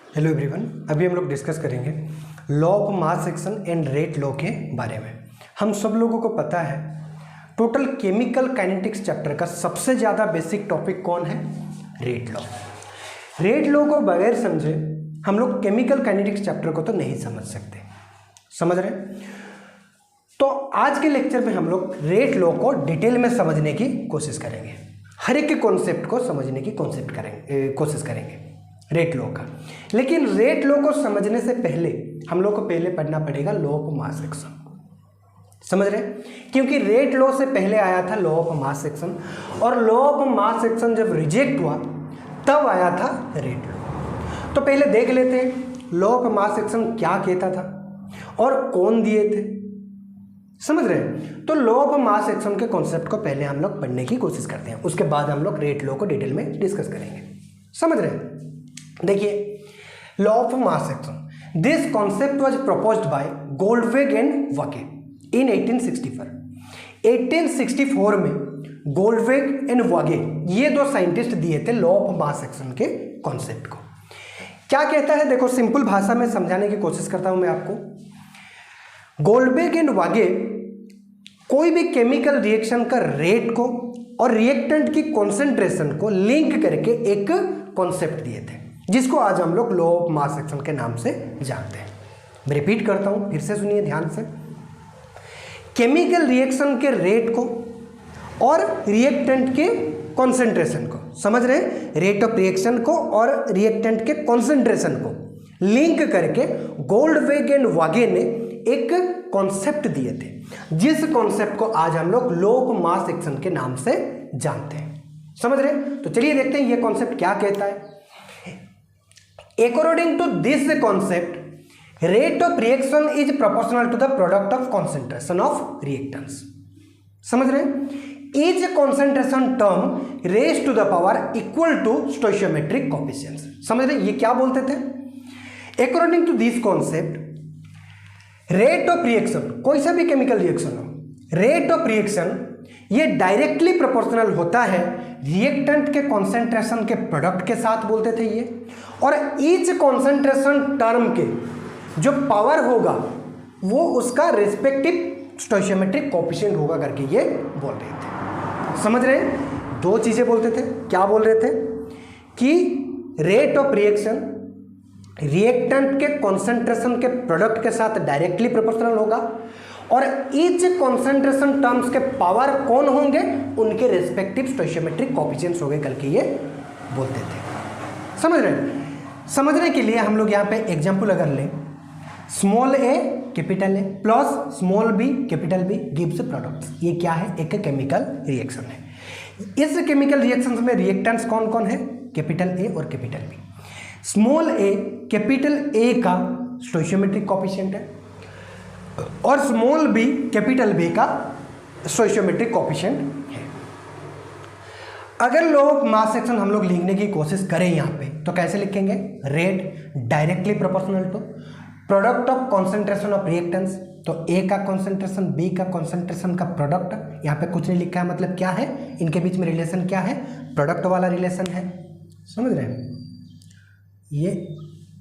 Hello everyone, अभी हम लोग डिस्कस करेंगे law of mass action and rate law के बारे में। हम सब लोगों को पता है टोटल केमिकल काइनेटिक्स चैप्टर का सबसे ज़्यादा बेसिक टॉपिक कौन है? Rate law. रेट लॉ को बगैर समझे हम लोग केमिकल काइनेटिक्स चैप्टर को तो नहीं समझ सकते। समझ रहे? तो आज के लेक्चर में हम लोग रेट लॉ को डिटेल में समझने की कोशिश करेंगे, हर एक कॉन्सेप्ट को समझने की कोशिश करेंगे रेट लॉ का। लेकिन रेट लॉ को समझने से पहले हम लोग को पहले पढ़ना पड़ेगा लॉ ऑफ मास एक्शन। समझ रहे? क्योंकि रेट लॉ से पहले आया था लॉ ऑफ मास एक्शन, और लॉ ऑफ मास एक्शन जब रिजेक्ट हुआ तब आया था रेट लॉ। तो पहले देख लेते हैं लॉ ऑफ मास एक्शन क्या कहता था और कौन दिए थे। समझ रहे? तो लॉ ऑफ मास एक्शन के कॉन्सेप्ट को पहले हम लोग पढ़ने की कोशिश करते हैं, उसके बाद हम लोग रेट लॉ को डिटेल में डिस्कस करेंगे। समझ रहे? देखिए, law of mass action, this concept was proposed by Guldberg and Waage in 1864 में गोल्डवेग एंड वागे ये दो साइंटिस्ट दिए थे लॉ ऑफ मास एक्शन के कॉन्सेप्ट को। क्या कहता है देखो, सिंपल भाषा में समझाने की कोशिश करता हूं मैं आपको। गोल्डवेग एंड वागे कोई भी केमिकल रिएक्शन का रेट को और रिएक्टेंट की कॉन्सेंट्रेशन को लिंक करके एक कॉन्सेप्ट दिए थे, जिसको आज हम लोग लॉ ऑफ मास एक्शन के नाम से जानते हैं। मैं रिपीट करता हूं, फिर से सुनिए ध्यान से। केमिकल रिएक्शन के रेट को और रिएक्टेंट के कॉन्सेंट्रेशन को, समझ रहे हैं? रेट ऑफ रिएक्शन को और रिएक्टेंट के कॉन्सेंट्रेशन को लिंक करके गोल्डवेग एंड वागे ने एक कॉन्सेप्ट दिए थे, जिस कॉन्सेप्ट को आज हम लोग लॉ ऑफ मास एक्शन के नाम से जानते हैं। समझ रहे? तो चलिए देखते हैं ये कॉन्सेप्ट क्या कहता है। According to this concept, rate of reaction is proportional to the product of concentration of reactants. समझ रहे हैं? Each concentration term raised to the power equal to stoichiometric coefficients. समझ रहे हैं? ये क्या बोलते थे? According to this concept, rate of reaction, कोई सा भी केमिकल रिएक्शन हो, रेट ऑफ रिएक्शन ये डायरेक्टली प्रोपोर्शनल होता है रिएक्टेंट के कॉन्सेंट्रेशन के प्रोडक्ट के साथ, बोलते थे ये। और ईच कॉन्सेंट्रेशन टर्म के जो पावर होगा वो उसका रिस्पेक्टिव स्टोइचियोमेट्रिक कोएफिशिएंट होगा करके ये बोल रहे थे। समझ रहे हैं? दो चीजें बोलते थे। क्या बोल रहे थे? कि रेट ऑफ रिएक्शन रिएक्टेंट के कॉन्सेंट्रेशन के प्रोडक्ट के साथ डायरेक्टली प्रोपोर्शनल होगा, और ईच कॉन्सेंट्रेशन टर्म्स के पावर कौन होंगे, उनके रिस्पेक्टिव स्टोइचियोमेट्रिक कोएफिशिएंट्स होंगे करके ये बोलते थे। समझ रहे हैं? समझने के लिए हम लोग यहाँ पे एग्जांपल अगर लें, small a capital A plus small b capital B gives products. ये क्या है? एक केमिकल रिएक्शन है। इस केमिकल रिएक्शन में रिएक्टेंट्स कौन कौन है? कैपिटल ए और capital B. Small a capital A का स्टोइचियोमेट्रिक कोएफिशिएंट है, और स्मॉल बी कैपिटल बी का स्टोइचियोमेट्रिक कोएफिशिएंट है। अगर लॉ ऑफ मास एक्शन हम लोग लिखने की कोशिश करें यहाँ पे, तो कैसे लिखेंगे? Rate directly proportional to product of concentration of reactants. तो ए का कॉन्सेंट्रेशन बी का कॉन्सेंट्रेशन का प्रोडक्ट, यहाँ पे कुछ नहीं लिखा है, मतलब क्या है? इनके बीच में रिलेशन क्या है? प्रोडक्ट वाला रिलेशन है। समझ रहे हैं? ये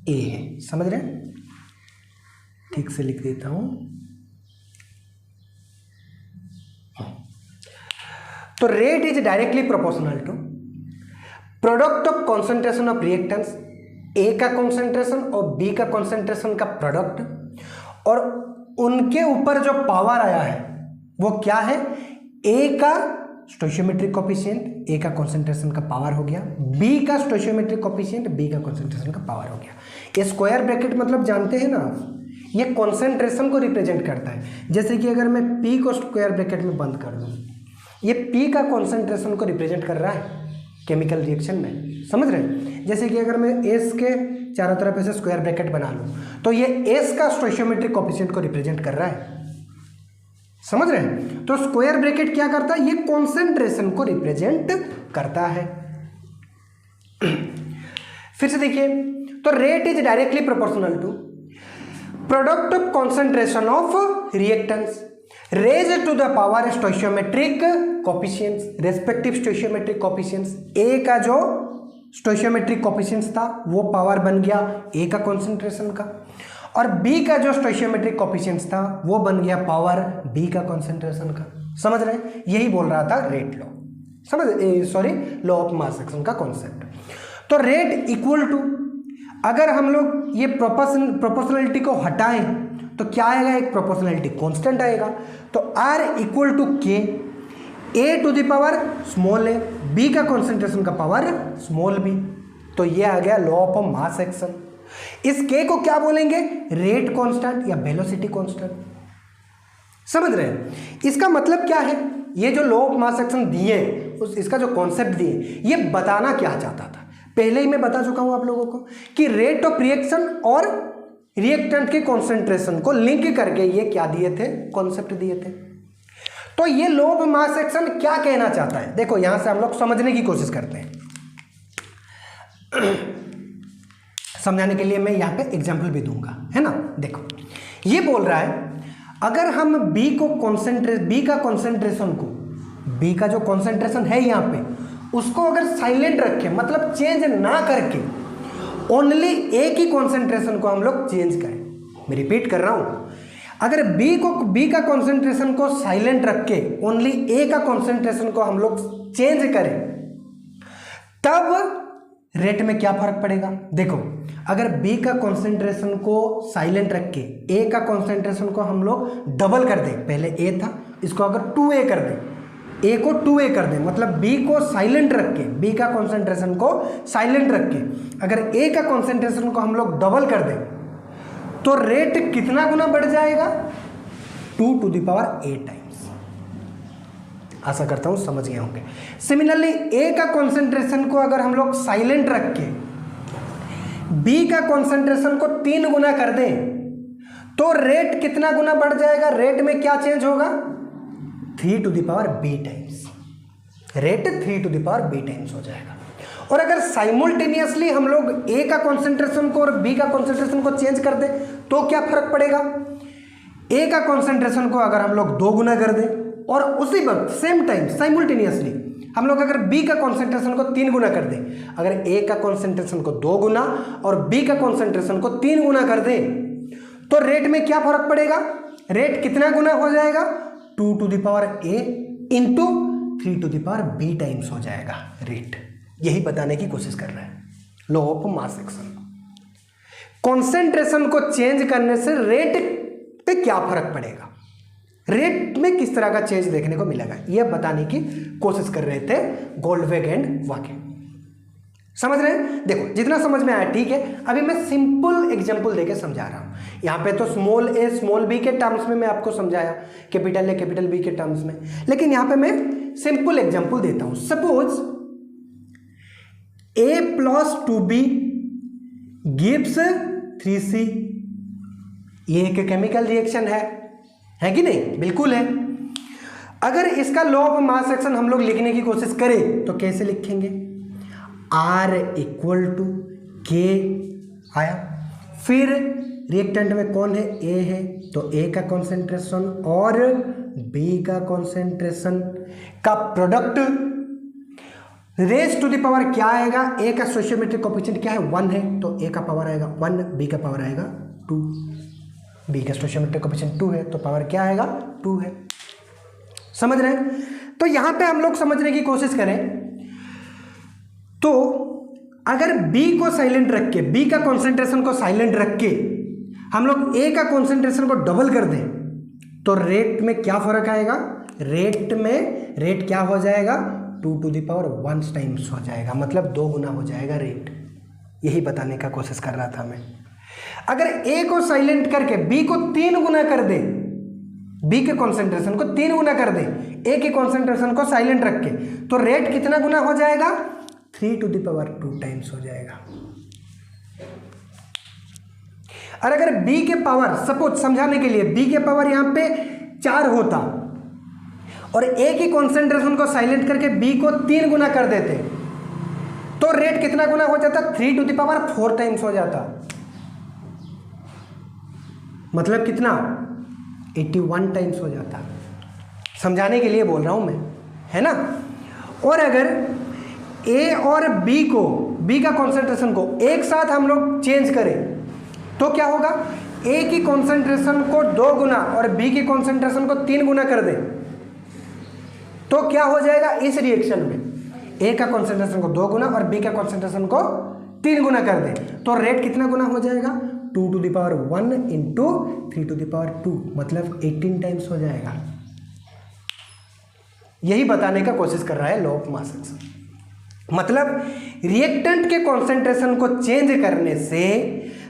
ए है। समझ रहे हैं? ठीक से लिख देता हूं। तो rate is directly proportional to product of concentration of reactants, A का कॉन्सेंट्रेशन और बी का कॉन्सेंट्रेशन का प्रोडक्ट, और उनके ऊपर जो पावर आया है वो क्या है? ए का स्टोइचियोमेट्रिक कोएफिशिएंट, ए का कॉन्सेंट्रेशन का पावर हो गया, बी का स्टोइचियोमेट्रिक कोएफिशिएंट, बी का कॉन्सेंट्रेशन का पावर हो गया। ये स्क्वायर ब्रैकेट मतलब जानते हैं ना आप, ये कॉन्सेंट्रेशन को रिप्रेजेंट करता है। जैसे कि अगर मैं P को स्क्वायर ब्रैकेट में बंद कर दूं, ये P का कॉन्सेंट्रेशन को रिप्रेजेंट कर रहा है केमिकल रिएक्शन में। समझ रहे हैं? जैसे कि अगर मैं S के चारों तरफ ऐसे स्क्वायर ब्रैकेट बना लूं, तो ये S का स्टोइचियोमेट्रिक कोएफिशिएंट को रिप्रेजेंट कर रहा है। समझ रहे हैं? तो स्क्वायर ब्रैकेट क्या करता है? ये कॉन्सेंट्रेशन को रिप्रेजेंट करता है। फिर से देखिए, तो rate is directly proportional to product of concentration of reactants raise to the power stoichiometric coefficients, respective stoichiometric coefficients. A का जो स्टोइशियोमेट्रिक कोफिशिएंट्स था वो पावर बन गया ए का कॉन्सेंट्रेशन का, और बी का जो स्टोइशियोमेट्रिक कोफिशिएंट्स था वो बन गया पावर बी का कॉन्सेंट्रेशन का। समझ रहे हैं, यही बोल रहा था rate law, law of mass action का कॉन्सेप्ट। तो रेट इक्वल टू, अगर हम लोग ये प्रोपोर्शनलिटी को हटाएं तो क्या आएगा, एक प्रोपोर्शनलिटी कांस्टेंट आएगा। तो R equal to k, A to the power small a, B का कॉन्सेंट्रेशन का पावर स्मॉल b। तो ये आ गया लॉ ऑफ मास एक्शन। इस K को क्या बोलेंगे, रेट कांस्टेंट या वेलोसिटी कांस्टेंट। समझ रहे हैं, इसका मतलब क्या है, ये जो लॉ ऑफ मास एक्शन दिए, इसका जो कॉन्सेप्ट दिए, ये बताना क्या चाहता था, पहले ही मैं बता चुका हूं आप लोगों को कि रेट ऑफ रिएक्शन और रिएक्टेंट के कॉन्सेंट्रेशन को लिंक करके ये क्या दिए थे, कॉन्सेप्ट दिए थे। तो ये लॉ ऑफ मास एक्शन क्या कहना चाहता है, देखो यहां से हम लोग समझने की कोशिश करते हैं। समझाने के लिए मैं यहां पे एग्जांपल भी दूंगा, है ना। देखो ये बोल रहा है, अगर हम B का जो कॉन्सेंट्रेशन है यहाँ पे, उसको अगर साइलेंट रखें, मतलब चेंज ना करके ओनली ए की कॉन्सेंट्रेशन को हम लोग चेंज करें। मैं रिपीट कर रहा हूँ, अगर बी का कॉन्सेंट्रेशन को साइलेंट रख के ओनली ए का कॉन्सेंट्रेशन को हम लोग चेंज करें, तब रेट में क्या फर्क पड़ेगा। देखो अगर बी का कॉन्सेंट्रेशन को साइलेंट रख के ए का कॉन्सेंट्रेशन को हम लोग डबल कर दें, पहले ए था, इसको अगर 2a कर दें, ए को 2a कर दें, मतलब बी को साइलेंट रख के, बी का कॉन्सेंट्रेशन को साइलेंट रख के अगर ए का कॉन्सेंट्रेशन को हम लोग डबल कर दें, तो रेट कितना गुना बढ़ जाएगा, 2 to the power a times. आशा करता हूं समझ गए होंगे। सिमिलरली ए का कॉन्सेंट्रेशन को अगर हम लोग साइलेंट रख के बी का कॉन्सेंट्रेशन को 3 गुना कर दें, तो रेट कितना गुना बढ़ जाएगा, रेट में क्या चेंज होगा, 3 to the power b times. Rate 3 to the power b times हो जाएगा। और अगर साइमल्टेनियसली हम लोग ए का कॉन्सेंट्रेशन को और बी का कॉन्सेंट्रेशन को चेंज कर दें, तो क्या फर्क पड़ेगा, ए का कॉन्सेंट्रेशन को अगर हम लोग 2 गुना कर दें, और उसी वक्त सेम टाइम साइमल्टेनियसली हम लोग अगर बी का कॉन्सेंट्रेशन को 3 गुना कर दें, अगर ए का कॉन्सेंट्रेशन को 2 गुना और बी का कॉन्सेंट्रेशन को 3 गुना कर दें, तो रेट में क्या फर्क पड़ेगा, रेट कितना गुना हो जाएगा, 2 to the power a into 3 to the power b times हो जाएगा रेट। यही बताने की कोशिश कर रहे हैं law of mass action. Concentration को चेंज करने से रेट पे क्या फर्क पड़ेगा, रेट में किस तरह का चेंज देखने को मिलेगा, यह बताने की कोशिश कर रहे थे गोल्डवेग एंड वाके। समझ रहे हैं, देखो जितना समझ में आया ठीक है। अभी मैं सिंपल एग्जांपल देके समझा रहा हूं। यहाँ पे तो स्मॉल ए स्मॉल बी के टर्म्स में मैं आपको समझाया, कैपिटल ए कैपिटल बी के टर्म्स में, लेकिन यहाँ पे मैं सिंपल एग्जांपल देता हूं। Suppose a plus 2b gives 3c, ये एक केमिकल रिएक्शन है कि नहीं, बिल्कुल है। अगर इसका लॉ ऑफ मास एक्शन हम लोग लिखने की कोशिश करें तो कैसे लिखेंगे, R इक्वल टू के आया, फिर रिएक्टेंट में कौन है, A है, तो A का कॉन्सेंट्रेशन और B का कॉन्सेंट्रेशन का product raise to the power क्या आएगा, A का स्टोइशियोमेट्रिक कोएफिशिएंट क्या है, 1 है, तो A का पावर आएगा 1, B का पावर आएगा 2, B का स्टोइशियोमेट्रिक कोएफिशिएंट 2 है, तो पावर क्या आएगा 2 है। समझ रहे हैं, तो यहां पे हम लोग समझने की कोशिश करें तो अगर B को साइलेंट रख के, B का कॉन्सेंट्रेशन को साइलेंट रख के हम लोग A का कॉन्सेंट्रेशन को डबल कर दें, तो रेट में क्या फर्क आएगा, रेट क्या हो जाएगा, 2 टू द पावर 1 टाइम्स हो जाएगा, मतलब 2 गुना हो जाएगा रेट। यही बताने का कोशिश कर रहा था मैं। अगर A को साइलेंट करके B को 3 गुना कर दे, B के कॉन्सेंट्रेशन को 3 गुना कर दे, A के कॉन्सेंट्रेशन को साइलेंट रख के, तो रेट कितना गुना हो जाएगा, 3 टू द पावर 2 टाइम्स हो जाएगा। और अगर B के पावर, सपोज समझाने के लिए B के पावर यहां पे 4 होता और A की कॉन्सेंट्रेशन को साइलेंट करके B को 3 गुना कर देते, तो रेट कितना गुना हो जाता, 3 टू द पावर 4 टाइम्स हो जाता, मतलब कितना, 81 टाइम्स हो जाता। समझाने के लिए बोल रहा हूं मैं, है ना। और अगर A और B बी का कॉन्सेंट्रेशन को एक साथ हम लोग चेंज करें तो क्या होगा, ए की कॉन्सेंट्रेशन को 2 गुना और बी की कॉन्सेंट्रेशन को 3 गुना कर दें तो क्या हो जाएगा, इस रिएक्शन में ए का कॉन्सेंट्रेशन को 2 गुना और बी का कॉन्सेंट्रेशन को 3 गुना कर दें तो रेट कितना गुना हो जाएगा, 2 to the power 1 into 3 to the power 2 मतलब 18 टाइम्स हो जाएगा। यही बताने का कोशिश कर रहा है लॉ ऑफ मास एक्शन। मतलब रिएक्टेंट के कॉन्सेंट्रेशन को चेंज करने से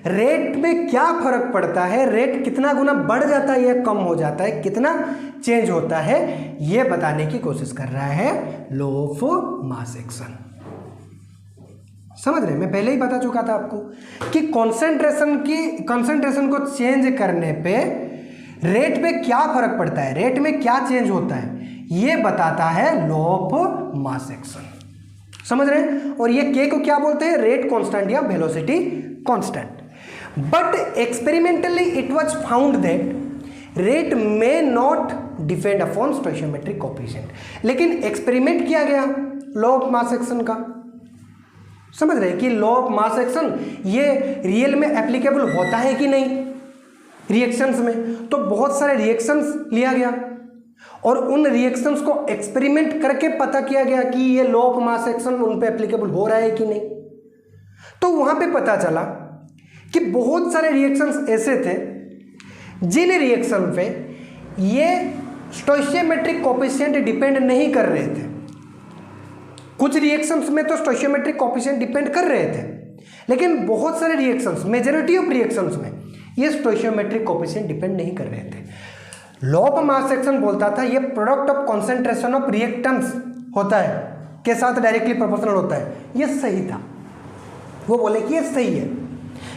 रेट में क्या फर्क पड़ता है, रेट कितना गुना बढ़ जाता है या कम हो जाता है, कितना चेंज होता है, यह बताने की कोशिश कर रहा है लॉ ऑफ मास एक्शन। समझ रहे हैं, मैं पहले ही बता चुका था आपको कि कॉन्सेंट्रेशन को चेंज करने पे रेट पे क्या फर्क पड़ता है, रेट में क्या चेंज होता है, यह बताता है लॉ ऑफ मास एक्शन। समझ रहे हैं। और ये के को क्या बोलते हैं, रेट कांस्टेंट या velocity constant. But experimentally it was found that rate may not depend upon stoichiometric coefficient. लेकिन एक्सपेरिमेंट किया गया लॉ ऑफ मास एक्शन का, समझ रहे हैं कि लॉ ऑफ मास एक्शन ये रियल में एप्लीकेबल होता है कि नहीं रिएक्शंस में। तो बहुत सारे रिएक्शंस लिया गया और उन रिएक्शंस को एक्सपेरिमेंट करके पता किया गया कि ये लॉ ऑफ मास एक्शन उन पे एप्लीकेबल हो रहा है कि नहीं। तो वहां पे पता चला कि बहुत सारे रिएक्शंस ऐसे थे जिन रिएक्शन पे ये स्टोइचियोमेट्रिक कोएफिशिएंट डिपेंड नहीं कर रहे थे। कुछ रिएक्शंस में तो स्टोइचियोमेट्रिक कोएफिशिएंट डिपेंड कर रहे थे, लेकिन बहुत सारे रिएक्शंस, मेजॉरिटी ऑफ रिएक्शंस में ये स्टोइचियोमेट्रिक कोएफिशिएंट डिपेंड नहीं कर रहे थे। लॉ ऑफ मास एक्शन बोलता था ये product of concentration of reactants होता है के साथ डायरेक्टली प्रोपोर्शनल होता है, ये सही था, वो बोले कि ये सही है।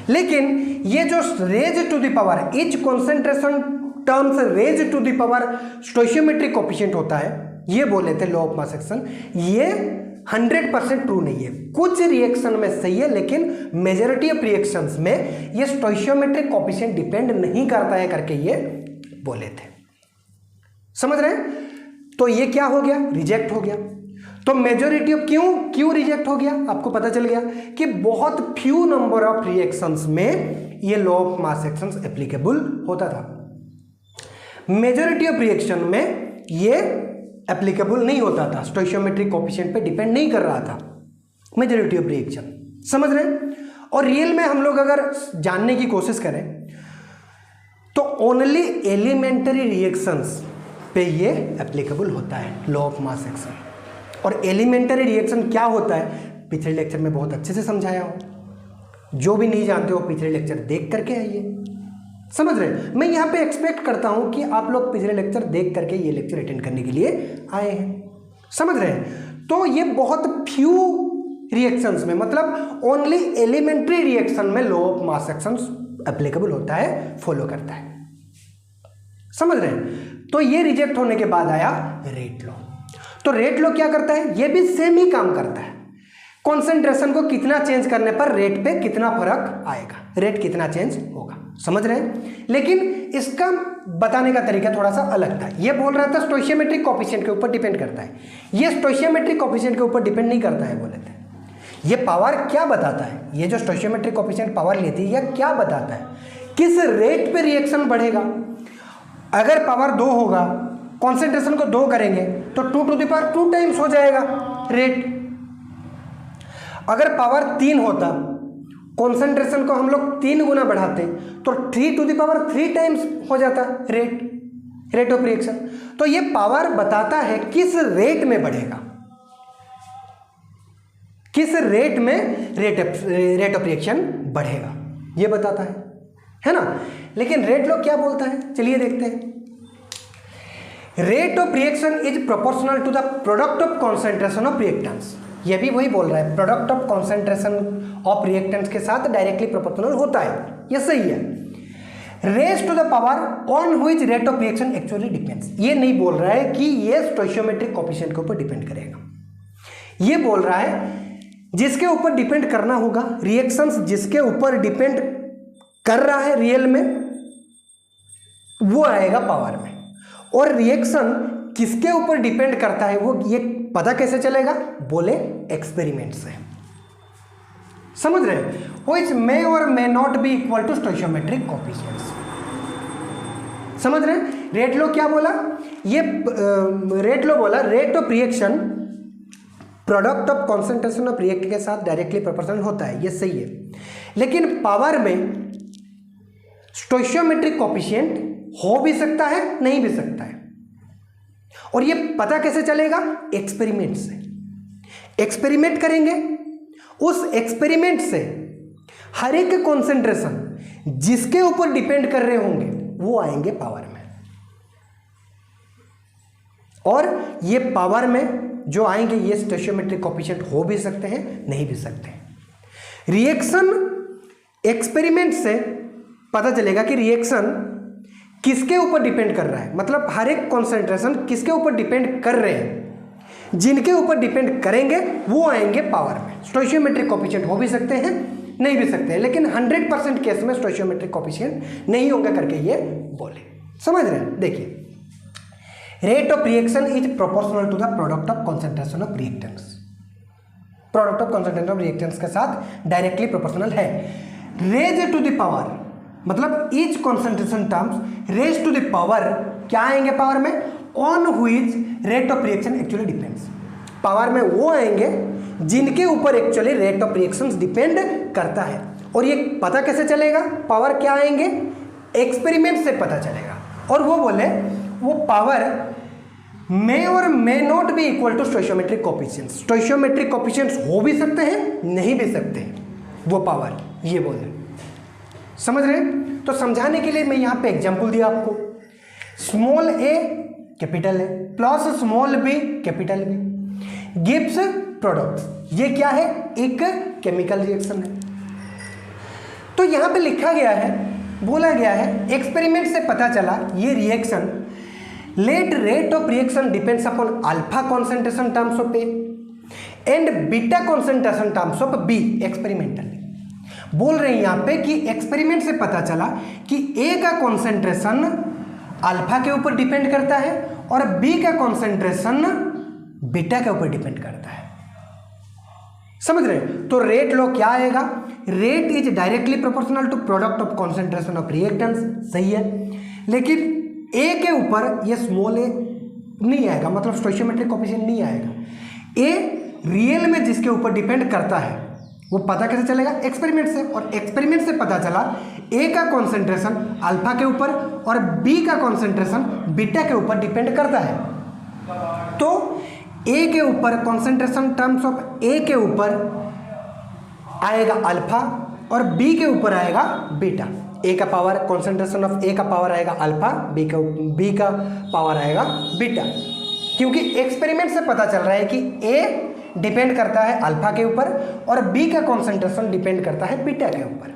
लेकिन ये जो raise to the power each concentration terms raise to the power stoichiometric coefficient होता है, ये बोले थे लॉ ऑफ मास एक्शन, ये 100% ट्रू नहीं है। कुछ रिएक्शन में सही है लेकिन मेजॉरिटी ऑफ रिएक्शंस में ये स्टोइचियोमेट्रिक कोएफिशिएंट डिपेंड नहीं करता है करके ये बोले थे। समझ रहे हैं। तो ये क्या हो गया, रिजेक्ट हो गया। तो मेजॉरिटी ऑफ क्यों रिजेक्ट हो गया, आपको पता चल गया कि बहुत फ्यू नंबर ऑफ रिएक्शंस में ये law of mass action applicable होता था। मेजॉरिटी ऑफ रिएक्शन में ये एप्लीकेबल नहीं होता था, स्टोइचियोमेट्रिक कोएफिशिएंट पे डिपेंड नहीं कर रहा था मेजॉरिटी ऑफ रिएक्शन। समझ रहे हैं। और रियल में हम लोग अगर जानने की कोशिश करें तो ओनली एलिमेंटरी रिएक्शंस पे ये एप्लीकेबल होता है लॉ ऑफ मास एक्शन। और एलिमेंटरी रिएक्शन क्या होता है पिछले लेक्चर में बहुत अच्छे से समझाया हो, जो भी नहीं जानते हो पिछले लेक्चर देख करके आइए। समझ रहे हैं। मैं यहाँ पे एक्सपेक्ट करता हूँ कि आप लोग पिछले लेक्चर देख करके ये लेक्चर अटेंड करने के लिए आए हैं। समझ रहे हैं। तो ये बहुत फ्यू रिएक्शंस में, मतलब ओनली एलिमेंट्री रिएक्शन में law of mass action applicable होता है, फॉलो करता है। समझ रहे हैं। तो ये रिजेक्ट होने के बाद आया रेट लॉ। तो रेट लॉ क्या करता है, ये भी सेम ही काम करता है। कॉन्सेंट्रेशन को कितना चेंज करने पर रेट पे कितना फर्क आएगा, रेट कितना चेंज होगा। समझ रहे हैं। लेकिन इसका बताने का तरीका थोड़ा सा अलग था। ये बोल रहा था स्टोइचियोमेट्रिक कोएफिशिएंट के ऊपर डिपेंड करता है, ये स्टोइचियोमेट्रिक कोएफिशिएंट के ऊपर डिपेंड नहीं करता है बोले थे। ये पावर क्या बताता है, ये जो स्टोइचियोमेट्रिक कोएफिशिएंट पावर लेती है यह क्या बताता है, किस रेट पे रिएक्शन बढ़ेगा। अगर पावर 2 होगा, कॉन्सेंट्रेशन को 2 करेंगे तो 2 to the power 2 टाइम्स हो जाएगा रेट। अगर पावर 3 होता, कॉन्सेंट्रेशन को हम लोग 3 गुना बढ़ाते तो 3 to the power 3 टाइम्स हो जाता रेट ऑफ रिएक्शन। तो ये पावर बताता है किस रेट में बढ़ेगा, किस रेट में रेट ऑफ रिएक्शन बढ़ेगा, ये बताता है ना। लेकिन रेट लॉ क्या बोलता है, चलिए देखते हैं। Rate of reaction is proportional to the product of concentration of reactants. ये भी वही बोल रहा है, product of concentration of reactants के साथ डायरेक्टली प्रोपोर्शनल होता है, ये सही है। Raise to the power on which rate of reaction actually depends. ये नहीं बोल रहा है कि ये स्टोइचियोमेट्रिक कोएफिशिएंट के ऊपर डिपेंड करेगा, ये बोल रहा है जिसके ऊपर डिपेंड करना होगा, रिएक्शंस जिसके ऊपर डिपेंड कर रहा है रियल में वो आएगा पावर में। और रिएक्शन किसके ऊपर डिपेंड करता है वो ये पता कैसे चलेगा, बोले एक्सपेरिमेंट से। समझ रहे हैं, व्हिच मे और may not be equal to stoichiometric coefficients. समझ रहे हैं, रेट लॉ क्या बोला, ये रेट लॉ बोला rate of reaction product of concentration of react के साथ डायरेक्टली प्रोपोर्शनल होता है, ये सही है, लेकिन पावर में स्टोइचियोमेट्रिक कोएफिशिएंट हो भी सकता है, नहीं भी सकता है। और ये पता कैसे चलेगा, एक्सपेरिमेंट से। एक्सपेरिमेंट करेंगे, उस एक्सपेरिमेंट से हर एक कॉन्सेंट्रेशन जिसके ऊपर डिपेंड कर रहे होंगे वो आएंगे पावर में, और ये पावर में जो आएंगे ये स्टोइचियोमेट्रिक कोएफिशिएंट हो भी सकते हैं, नहीं भी सकते। रिएक्शन एक्सपेरिमेंट से पता चलेगा कि रिएक्शन किसके ऊपर डिपेंड कर रहा है, मतलब हर एक कॉन्सेंट्रेशन किसके ऊपर डिपेंड कर रहे हैं, जिनके ऊपर डिपेंड करेंगे वो आएंगे पावर में। स्टोइचियोमेट्रिक कोएफिशिएंट हो भी सकते हैं, नहीं भी सकते हैं, लेकिन 100% केस में स्टोइचियोमेट्रिक कोएफिशिएंट नहीं होगा करके ये बोले। समझ रहे हैं, देखिए rate of reaction is proportional to the product of concentration of reactants. Product of concentration of reactants के साथ डायरेक्टली प्रोपोर्शनल है। रेज टू द पावर मतलब each concentration terms raise to the power क्या आएंगे पावर में, on which rate of reaction actually depends. Power में वो आएंगे जिनके ऊपर actually rate of reactions depend करता है। और ये पता कैसे चलेगा, पावर क्या आएंगे, एक्सपेरिमेंट से पता चलेगा। और वो बोले वो पावर मे और may not be equal to stoichiometric coefficients. Stoichiometric coefficients हो भी सकते हैं, नहीं भी सकते वो पावर, ये बोले। समझ रहे हैं, तो समझाने के लिए मैं यहाँ पे एग्जांपल दिया आपको, small a capital A plus small b capital B gives product. ये क्या है, एक केमिकल रिएक्शन है। तो यहाँ पे लिखा गया है, बोला गया है एक्सपेरिमेंट से पता चला ये reaction let rate of reaction depends upon alpha concentration terms of A and beta concentration terms of B experimentally. बोल रहे हैं यहाँ पे कि एक्सपेरिमेंट से पता चला कि ए का कॉन्सेंट्रेशन अल्फा के ऊपर डिपेंड करता है और बी का कॉन्सेंट्रेशन बीटा के ऊपर डिपेंड करता है। समझ रहे हैं, तो रेट लॉ क्या आएगा, rate is directly proportional to product of concentration of reactants, सही है, लेकिन ए के ऊपर ये स्मॉल ए नहीं आएगा, मतलब स्टोइचियोमेट्रिक कोएफिशिएंट नहीं आएगा। ए रियल में जिसके ऊपर डिपेंड करता है वो पता कैसे चलेगा, एक्सपेरिमेंट से। और एक्सपेरिमेंट से पता चला ए का कॉन्सेंट्रेशन अल्फा के ऊपर और बी का कॉन्सेंट्रेशन बीटा के ऊपर डिपेंड करता है। तो ए के ऊपर कॉन्सेंट्रेशन टर्म्स ऑफ ए के ऊपर आएगा अल्फा और बी के ऊपर आएगा बीटा। ए का पावर कॉन्सेंट्रेशन ऑफ ए का पावर आएगा अल्फा, बी का पावर आएगा बीटा, क्योंकि एक्सपेरिमेंट से पता चल रहा है कि ए डिपेंड करता है अल्फा के ऊपर और बी का कॉन्सेंट्रेशन डिपेंड करता है बीटा के ऊपर।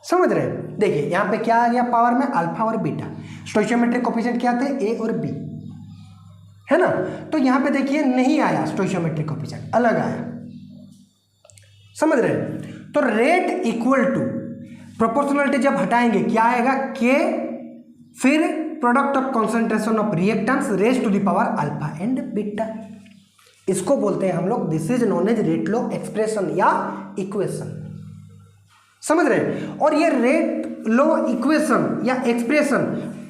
समझ रहे हैं, देखिए यहाँ पे क्या आ गया, पावर में अल्फा और बीटा। स्टोइचियोमेट्रिक कोएफिशिएंट क्या थे, ए और बी, है ना। तो यहाँ पे देखिए नहीं आया स्टोइचियोमेट्रिक कोएफिशिएंट, अलग आया। समझ रहे हैं, तो रेट इक्वल टू प्रोपोर्शनलिटी जब हटाएंगे क्या आएगा, के फिर product of concentration of reactants raise to the power alpha and beta. इसको बोलते हैं हम लोग, this is known as rate law expression या इक्वेशन। समझ रहे हैं, और ये रेट लॉ इक्वेशन या एक्सप्रेशन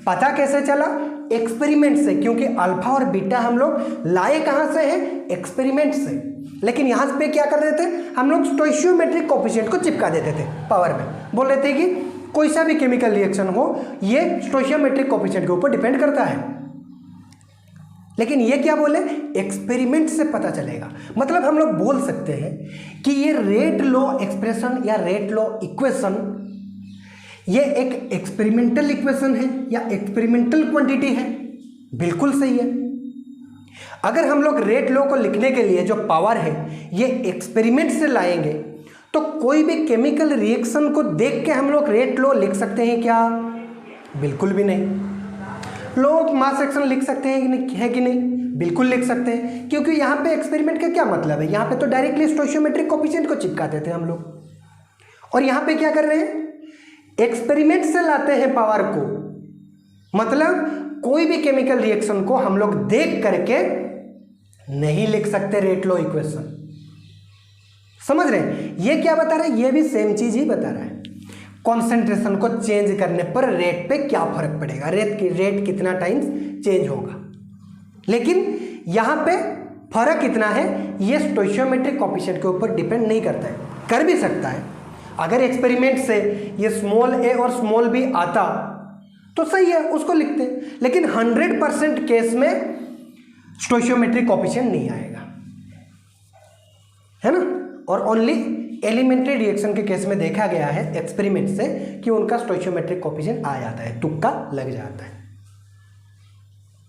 पता कैसे चला, एक्सपेरिमेंट से, क्योंकि अल्फा और बीटा हम लोग लाए कहाँ से हैं, एक्सपेरिमेंट से। लेकिन यहाँ पे क्या कर देते थे हम लोग, स्टोइचियोमेट्रिक कोएफिशिएंट को चिपका देते थे पावर में, बोल रहे थे कि कोई सा भी केमिकल रिएक्शन हो ये स्टोइचियोमेट्रिक कोएफिशिएंट के ऊपर डिपेंड करता है। लेकिन ये क्या बोले, एक्सपेरिमेंट से पता चलेगा। मतलब हम लोग बोल सकते हैं कि ये रेट लॉ एक्सप्रेशन या रेट लॉ इक्वेशन ये एक एक्सपेरिमेंटल इक्वेशन है या एक्सपेरिमेंटल क्वांटिटी है, बिल्कुल सही है। अगर हम लोग रेट लॉ को लिखने के लिए जो पावर है ये एक्सपेरिमेंट से लाएंगे तो कोई भी केमिकल रिएक्शन को देख के हम लोग रेट लॉ लिख सकते हैं क्या, बिल्कुल भी नहीं। लॉ ऑफ मास एक्शन लिख सकते हैं कि नहीं, बिल्कुल लिख सकते हैं, क्योंकि यहाँ पे एक्सपेरिमेंट का क्या मतलब है, यहाँ पे तो डायरेक्टली स्टोइचियोमेट्रिक कोएफिशिएंट को चिपकाते थे हम लोग। और यहाँ पे क्या कर रहे हैं, एक्सपेरिमेंट से लाते हैं पावर को, मतलब कोई भी केमिकल रिएक्शन को हम लोग देख करके नहीं लिख सकते रेट लॉ इक्वेशन। समझ रहे हैं? ये क्या बता रहा है? ये भी सेम चीज ही बता रहा है। कॉन्सेंट्रेशन को चेंज करने पर रेट पे क्या फर्क पड़ेगा, रेट कितना टाइम्स चेंज होगा। लेकिन यहां पे फर्क इतना है, ये स्टोइचियोमेट्रिक कोएफिशिएंट के ऊपर डिपेंड नहीं करता है। कर भी सकता है, अगर एक्सपेरिमेंट से ये स्मॉल ए और स्मॉल बी आता तो सही है, उसको लिखते हैं। लेकिन 100% केस में स्टोइचियोमेट्रिक कोएफिशिएंट नहीं आएगा, है ना। और ओनली एलिमेंट्री रिएक्शन के केस में देखा गया है एक्सपेरिमेंट से कि उनका स्टोइचियोमेट्रिक कोएफिशिएंट आ जाता है, तुक्का लग जाता है।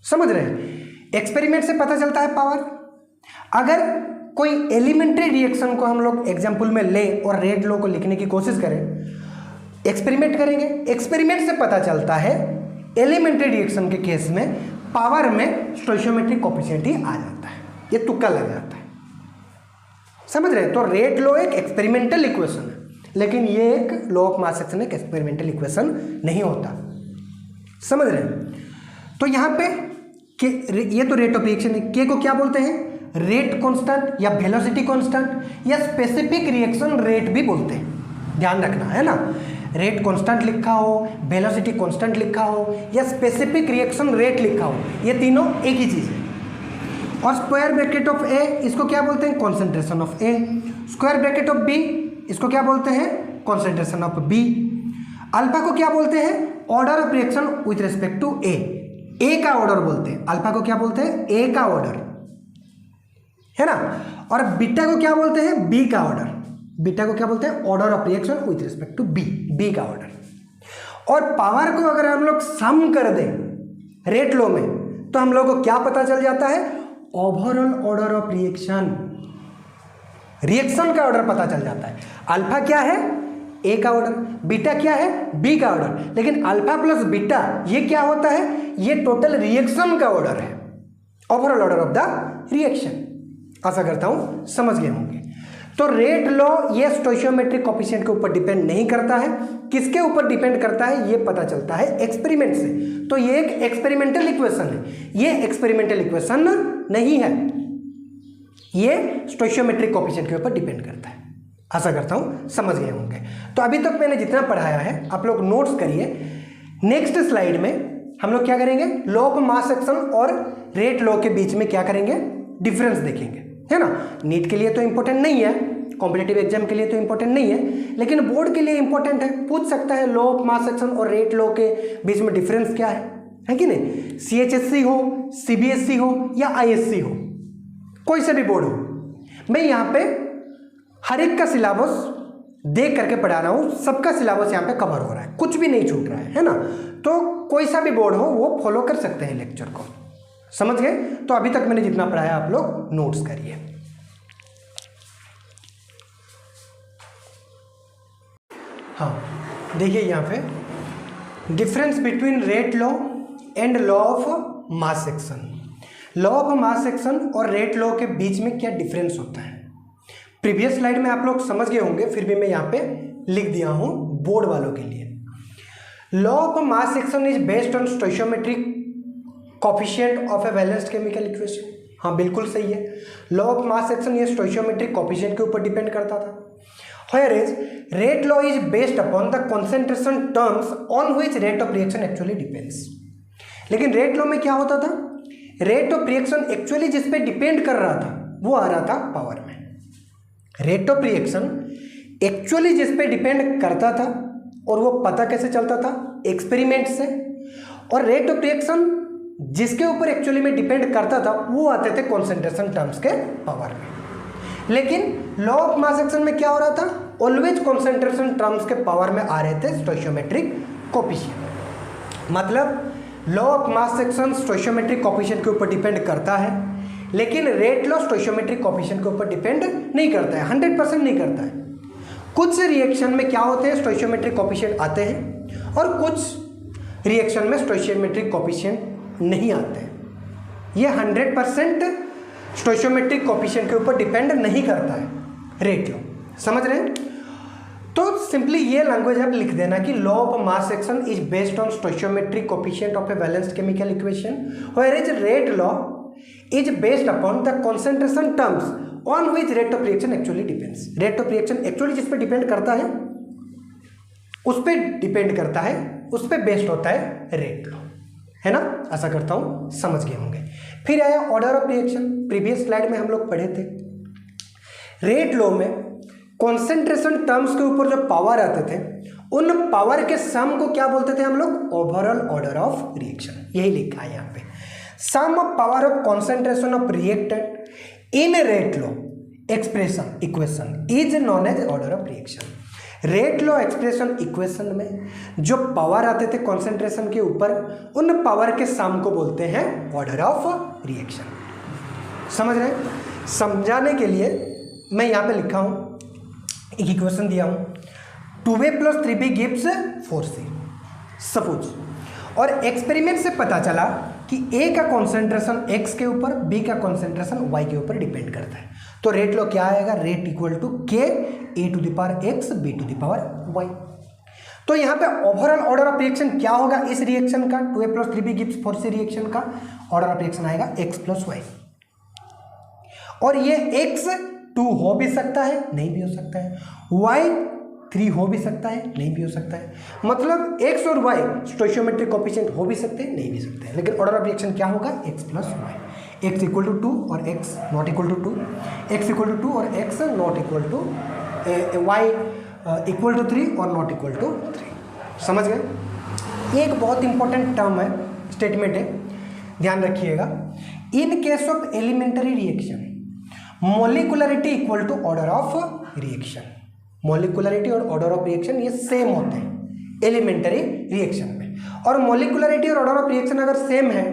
समझ रहे हैं? एक्सपेरिमेंट से पता चलता है पावर। अगर कोई एलिमेंट्री रिएक्शन को हम लोग एग्जाम्पल में ले और रेट लॉ को लिखने की कोशिश करें, एक्सपेरिमेंट करेंगे, एक्सपेरिमेंट से पता चलता है एलिमेंट्री रिएक्शन के केस में पावर में स्टोइचियोमेट्रिक कोएफिशिएंट ही आ जाता है, ये तुक्का लग जाता है। समझ रहे हैं? तो रेट लॉ एक एक्सपेरिमेंटल इक्वेशन है, लेकिन ये एक लॉ ऑफ मास एक्शन एक एक्सपेरिमेंटल इक्वेशन नहीं होता। समझ रहे हैं? तो यहाँ पे ये तो रेट ऑफ रिएक्शन है। के को क्या बोलते हैं? रेट कांस्टेंट या वेलोसिटी कांस्टेंट या स्पेसिफिक रिएक्शन रेट भी बोलते हैं, ध्यान रखना है ना। रेट कांस्टेंट लिखा हो, वेलोसिटी कांस्टेंट लिखा हो या स्पेसिफिक रिएक्शन रेट लिखा हो, ये तीनों एक ही चीज़ है। और स्क्वायर ब्रैकेट ऑफ ए, इसको क्या बोलते हैं? Concentration of A. Square bracket of B, इसको क्या बोलते हैं? Concentration of B. अल्फा को क्या बोलते हैं? Order of reaction with respect to A, A का ऑर्डर बोलते हैं। अल्फा को क्या बोलते हैं? ए का ऑर्डर, है ना। और बीटा को क्या बोलते हैं? बी का ऑर्डर। बीटा को क्या बोलते हैं? Order of reaction with respect to B, B का ऑर्डर। और पावर को अगर हम लोग सम कर दें रेट लॉ में, तो हम लोग को क्या पता चल जाता है? Overall order of reaction, reaction का ऑर्डर पता चल जाता है। अल्फा क्या है? ए का ऑर्डर। बीटा क्या है? बी का ऑर्डर। लेकिन अल्फा प्लस बीटा ये क्या होता है? ये टोटल रिएक्शन का ऑर्डर है, overall order of the reaction. आशा करता हूं समझ गए होंगे। तो रेट लॉ ये स्टोइचियोमेट्रिक कोएफिशिएंट के ऊपर डिपेंड नहीं करता है। किसके ऊपर डिपेंड करता है? ये पता चलता है एक्सपेरिमेंट से। तो ये एक एक्सपेरिमेंटल इक्वेशन है, ये एक्सपेरिमेंटल इक्वेशन नहीं है, ये स्टोइचियोमेट्रिक कोएफिशिएंट के ऊपर डिपेंड करता है। आशा करता हूं समझ गए होंगे। तो अभी तक मैंने जितना पढ़ाया है आप लोग नोट्स करिए। नेक्स्ट स्लाइड में हम लोग क्या करेंगे? लॉ ऑफ मास एक्शन और रेट लॉ के बीच में क्या करेंगे? डिफरेंस देखेंगे, है ना। नीट के लिए तो इंपॉर्टेंट नहीं है, कॉम्पिटिटिव एग्जाम के लिए तो इंपॉर्टेंट नहीं है, लेकिन बोर्ड के लिए इंपॉर्टेंट है। पूछ सकता है लॉ ऑफ मास एक्शन और रेट लॉ के बीच में डिफरेंस क्या है कि नहीं। CHSC हो, CBSE हो या ISC हो, कोई से भी बोर्ड हो, मैं यहाँ पे हर एक का सिलेबस देख करके पढ़ा रहा हूँ। सबका सिलेबस यहाँ पे कवर हो रहा है, कुछ भी नहीं छूट रहा है ना। तो कोई सा भी बोर्ड हो वो फॉलो कर सकते हैं लेक्चर को। समझ गए? तो अभी तक मैंने जितना पढ़ाया आप लोग नोट्स करिए। हाँ देखिए यहाँ पे difference between rate law and law of mass action. Law of mass action और रेट लॉ के बीच में क्या डिफरेंस होता है? प्रीवियस स्लाइड में आप लोग समझ गए होंगे, फिर भी मैं यहाँ पे लिख दिया हूँ बोर्ड वालों के लिए। Law of mass action is based on stoichiometric coefficient of a balanced chemical equation. हाँ बिल्कुल सही है, लॉ ऑफ मास एक्शन ये स्टोइचियोमेट्रिक कोएफिशिएंट के ऊपर डिपेंड करता था। Whereas rate law is based upon the concentration terms on which rate of reaction actually depends। लेकिन रेट लॉ में क्या होता था? रेट ऑफ रिएक्शन एक्चुअली जिस पे डिपेंड कर रहा था वो आ रहा था पावर में। रेट ऑफ रिएक्शन एक्चुअली जिस पे डिपेंड करता था, और वो पता कैसे चलता था? एक्सपेरिमेंट से। और रेट ऑफ रिएक्शन जिसके ऊपर एक्चुअली में डिपेंड करता था वो आते थे कॉन्सेंट्रेशन टर्म्स के पावर में। लेकिन लॉ ऑफ मास एक्शन में क्या हो रहा था? ऑलवेज कॉन्सेंट्रेशन टर्म्स के पावर में आ रहे थे स्टोइचियोमेट्रिक कोएफिशिएंट। मतलब law of mass action stoichiometric coefficient के ऊपर डिपेंड करता है, लेकिन रेट लॉ स्टोइचियोमेट्रिक कोएफिशिएंट के ऊपर डिपेंड नहीं करता है, 100% नहीं करता है। कुछ रिएक्शन में क्या होते हैं? स्टोइचियोमेट्रिक कोएफिशिएंट आते हैं, और कुछ रिएक्शन में स्टोइचियोमेट्रिक कोएफिशिएंट नहीं आते हैं। ये 100% स्टोइचियोमेट्रिक कोएफिशिएंट के ऊपर डिपेंड नहीं करता है रेट लॉ। समझ रहे हैं? तो सिंपली ये लैंग्वेज आप लिख देना कि law of mass action is based on stoichiometric coefficient of a balanced chemical equation, where is rate law is based upon the concentration terms on which rate of reaction actually depends. Rate of reaction actually जिस पे depend करता है उस पे depend करता है, उस पे बेस्ड होता है रेट लॉ, है ना। ऐसा करता हूं समझ गए होंगे। फिर आया order of reaction. Previous slide में हम लोग पढ़े थे रेट लॉ में कॉन्सेंट्रेशन टर्म्स के ऊपर जो पावर आते थे उन पावर के सम को क्या बोलते थे हम लोग, ओवरऑल ऑर्डर ऑफ रिएक्शन। यही लिखा है यहाँ पे, sum of power of concentration of reactant in rate law expression equation is known as order of reaction. Rate law expression equation में जो पावर आते थे कॉन्सेंट्रेशन के ऊपर उन पावर के सम को बोलते हैं ऑर्डर ऑफ रिएक्शन। समझ रहे हैं? समझाने के लिए मैं यहाँ पे लिखा हूँ, एक इक्वेशन दिया हूँ, 2a + 3b gives 4c suppose, और एक्सपेरिमेंट से पता चला कि a का कॉन्सेंट्रेशन x के ऊपर, b का कॉन्सेंट्रेशन y के ऊपर डिपेंड करता है। तो रेट लॉ क्या आएगा, rate equal to k a⁴x b⁴y। तो यहाँ पे ओवरऑल ऑर्डर ऑफ रिएक्शन क्या होगा इस रिएक्शन का, 2a + 3b gives 4c reaction का ऑर्डर ऑफ रिएक्शन आएगा x + y। और ये x 2 हो भी सकता है, नहीं भी हो सकता है, y 3 हो भी सकता है, नहीं भी हो सकता है। मतलब x और y स्टोइचियोमेट्रिक कोएफिशिएंट हो भी सकते हैं, नहीं भी सकते हैं, लेकिन ऑर्डर ऑफ रिएक्शन क्या होगा, x + y। x = 2 और x ≠ 2, x = 2 और x ≠ y = 3 और not equal to 3। समझ गए? ये एक बहुत इंपॉर्टेंट टर्म है, स्टेटमेंट है, ध्यान रखिएगा। In case of elementary reaction molecularity equal to order of reaction. Molecularity और ऑर्डर ऑफ रिएक्शन ये सेम होते हैं एलिमेंटरी रिएक्शन में। और मोलिकुलरिटी और ऑर्डर ऑफ रिएक्शन अगर सेम है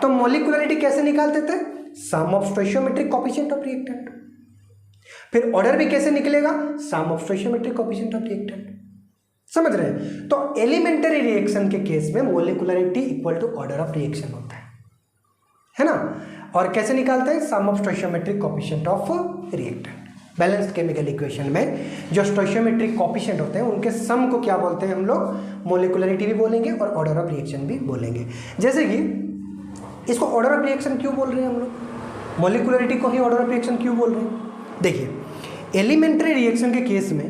तो मोलिकुलरिटी कैसे निकालते थे, sum of stoichiometric coefficient of reactant. फिर ऑर्डर भी कैसे निकलेगा, sum of stoichiometric coefficient of reactant. समझ रहे हैं? तो एलिमेंटरी रिएक्शन के केस में molecularity equal to order of reaction होता है ना। और कैसे निकालते हैं, sum of stoichiometric coefficient of reactant. Balanced chemical equation में जो स्टोइचियोमेट्रिक कोएफिशिएंट होते हैं उनके सम को क्या बोलते हैं हम लोग, मोलिकुलरिटी भी बोलेंगे और ऑर्डर ऑफ रिएक्शन भी बोलेंगे। जैसे कि इसको ऑर्डर ऑफ रिएक्शन क्यों बोल रहे हैं हम लोग, मोलिकुलरिटी को ही ऑर्डर ऑफ रिएक्शन क्यों बोल रहे हैं। देखिए एलिमेंट्री रिएक्शन के केस में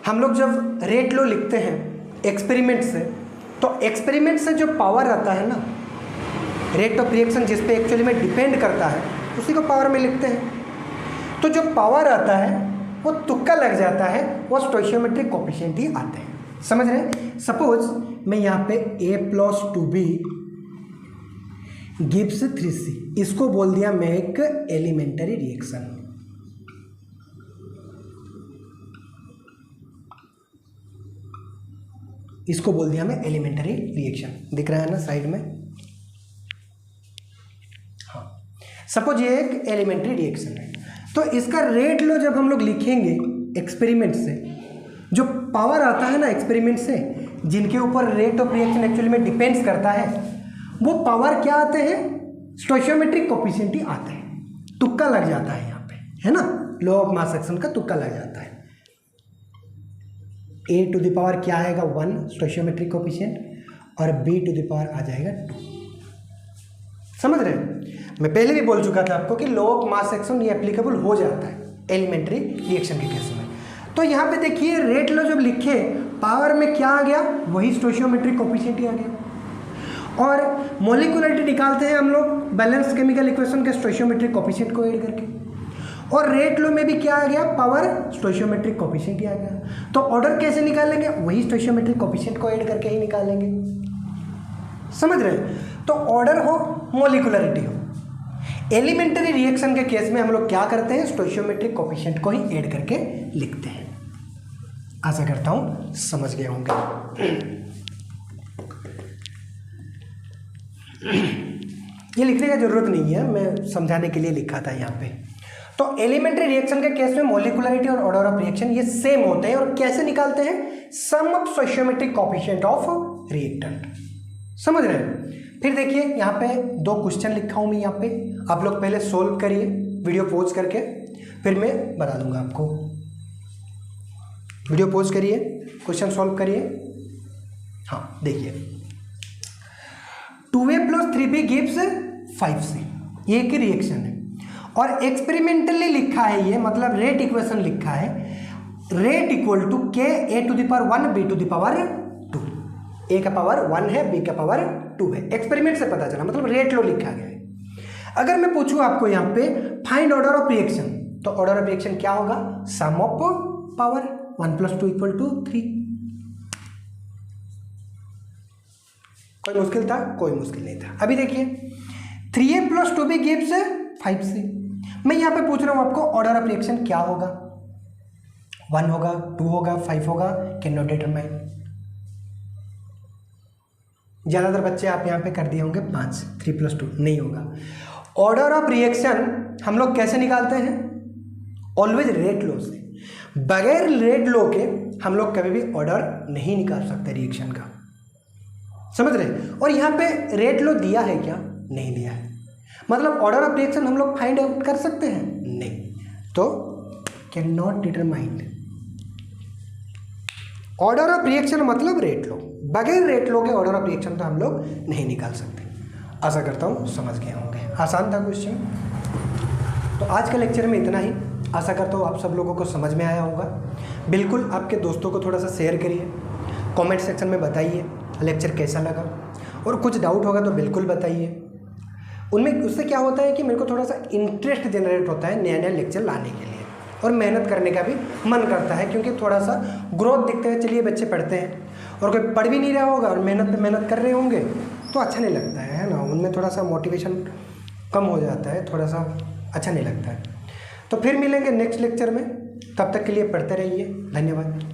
हम लोग जब रेट लॉ लिखते हैं एक्सपेरिमेंट से, तो एक्सपेरिमेंट से जो पावर आता है ना, रेट ऑफ रिएक्शन जिस पे एक्चुअली में डिपेंड करता है उसी को पावर में लिखते हैं। तो जो पावर आता है वो तुक्का लग जाता है, वो स्टोइचियोमेट्रिक कोएफिशिएंट ही आते हैं। समझ रहे हैं? सपोज मैं यहाँ पे a + 2b गिव्स 3c, इसको बोल दिया मैं एक एलिमेंटरी रिएक्शन। इसको बोल दिया मैं एलिमेंटरी रिएक्शन, दिख रहा है ना साइड में। हाँ, सपोज ये एक एलिमेंटरी रिएक्शन है, तो इसका रेट लॉ जब हम लोग लिखेंगे एक्सपेरिमेंट से, जो पावर आता है ना एक्सपेरिमेंट से, जिनके ऊपर रेट ऑफ रिएक्शन एक्चुअली में डिपेंड्स करता है, वो पावर क्या आते हैं, स्टोइचियोमेट्रिक कोएफिशिएंट ही आते हैं। तुक्का लग जाता है यहाँ पे, है ना, लॉ ऑफ मास एक्शन का तुक्का लग जाता है। a⁴ क्या आएगा, 1 स्टोइचियोमेट्रिक कोएफिशिएंट, और b⁴ आ जाएगा 2। समझ रहे हैं? मैं पहले भी बोल चुका था आपको कि लॉ ऑफ मास एक्शन ये एप्लीकेबल हो जाता है एलिमेंट्री रिएक्शन के केस में। तो यहाँ पे देखिए रेट लॉ जब लिखे, पावर में क्या आ गया, वही स्टोइचियोमेट्रिक कोएफिशिएंट ही आ गया। और मोलिकुलरिटी निकालते हैं हम लोग बैलेंस्ड केमिकल इक्वेशन के स्टोइचियोमेट्रिक कोएफिशिएंट को ऐड करके, और रेट लॉ में भी क्या आ गया, पावर स्टोइचियोमेट्रिक कोएफिशिएंट ही आ गया। तो ऑर्डर कैसे निकालेंगे, वही स्टोइचियोमेट्रिक कोएफिशिएंट को ऐड करके ही निकालेंगे। समझ रहे हैं? तो ऑर्डर हो मोलिकुलरिटी हो, एलिमेंटरी रिएक्शन के केस में हम लोग क्या करते हैं, स्टोइचियोमेट्रिक कोएफिशिएंट को ही ऐड करके लिखते हैं। आशा करता हूं समझ गए होंगे। ये लिखने का जरूरत नहीं है, मैं समझाने के लिए लिखा था यहाँ पे। तो एलिमेंट्री रिएक्शन के केस में मोलिकुलरिटी और ऑर्डर ऑफ रिएक्शन ये सेम होते हैं। और कैसे निकालते हैं, sum of stoichiometric coefficient of reactant. समझ रहे हैं? फिर देखिए यहाँ पे 2 क्वेश्चन लिखा हूँ मैं यहाँ पे, आप लोग पहले सोल्व करिए वीडियो पॉज करके, फिर मैं बता दूंगा आपको। वीडियो पॉज करिए, क्वेश्चन सॉल्व करिए। हाँ देखिए, 2a + 3b गिव्स 5c, ये एक रिएक्शन है, और एक्सपेरिमेंटली लिखा है ये, मतलब रेट इक्वेशन लिखा है, rate equal to k A to the power 1 B to the power 2। A का पावर 1 है, बी का पावर 2 है, एक्सपेरिमेंट से पता चला, मतलब रेट लो लिखा गया है। अगर मैं पूछूं आपको यहाँ पे फाइंड ऑर्डर ऑफ रिएक्शन, तो ऑर्डर ऑफ रिएक्शन क्या होगा, सम ऑफ पावर 1 + 2 = 3। कोई मुश्किल था? कोई मुश्किल नहीं था। अभी देखिए 3a + 2b गिव्स 5c। मैं यहाँ पे पूछ रहा हूँ आपको ऑर्डर ऑफ रिएक्शन क्या होगा, 1 होगा, 2 होगा, 5 होगा, कैन नॉट डिटरमाइन। ज़्यादातर बच्चे आप यहाँ पे कर दिए होंगे 5, 3 + 2 नहीं होगा। ऑर्डर ऑफ रिएक्शन हम लोग कैसे निकालते हैं, ऑलवेज रेट लो से। बगैर रेट लो के हम लोग कभी भी ऑर्डर नहीं निकाल सकते रिएक्शन का, समझ रहे। और यहाँ पे रेट लो दिया है क्या, नहीं दिया है, मतलब ऑर्डर ऑफ रिएक्शन हम लोग फाइंड आउट कर सकते हैं, नहीं, तो can not determine. Order of reaction मतलब रेट लो, बगैर रेट लो के ऑर्डर ऑफ रिएक्शन तो हम लोग नहीं निकाल सकते। आशा करता हूँ समझ गए होंगे, आसान था क्वेश्चन। तो आज के लेक्चर में इतना ही, आशा करता हूँ आप सब लोगों को समझ में आया होगा। बिल्कुल आपके दोस्तों को थोड़ा सा शेयर करिए, कमेंट सेक्शन में बताइए लेक्चर कैसा लगा, और कुछ डाउट होगा तो बिल्कुल बताइए। उनमें उससे क्या होता है कि मेरे को थोड़ा सा इंटरेस्ट जनरेट होता है नया नया लेक्चर लाने के लिए, और मेहनत करने का भी मन करता है, क्योंकि थोड़ा सा ग्रोथ दिखते हैं। चलिए बच्चे पढ़ते हैं और कोई पढ़ भी नहीं रहा होगा और मेहनत पे मेहनत कर रहे होंगे तो अच्छा नहीं लगता है ना, उनमें थोड़ा सा मोटिवेशन कम हो जाता है, थोड़ा सा अच्छा नहीं लगता है। तो फिर मिलेंगे नेक्स्ट लेक्चर में, तब तक के लिए पढ़ते रहिए, धन्यवाद।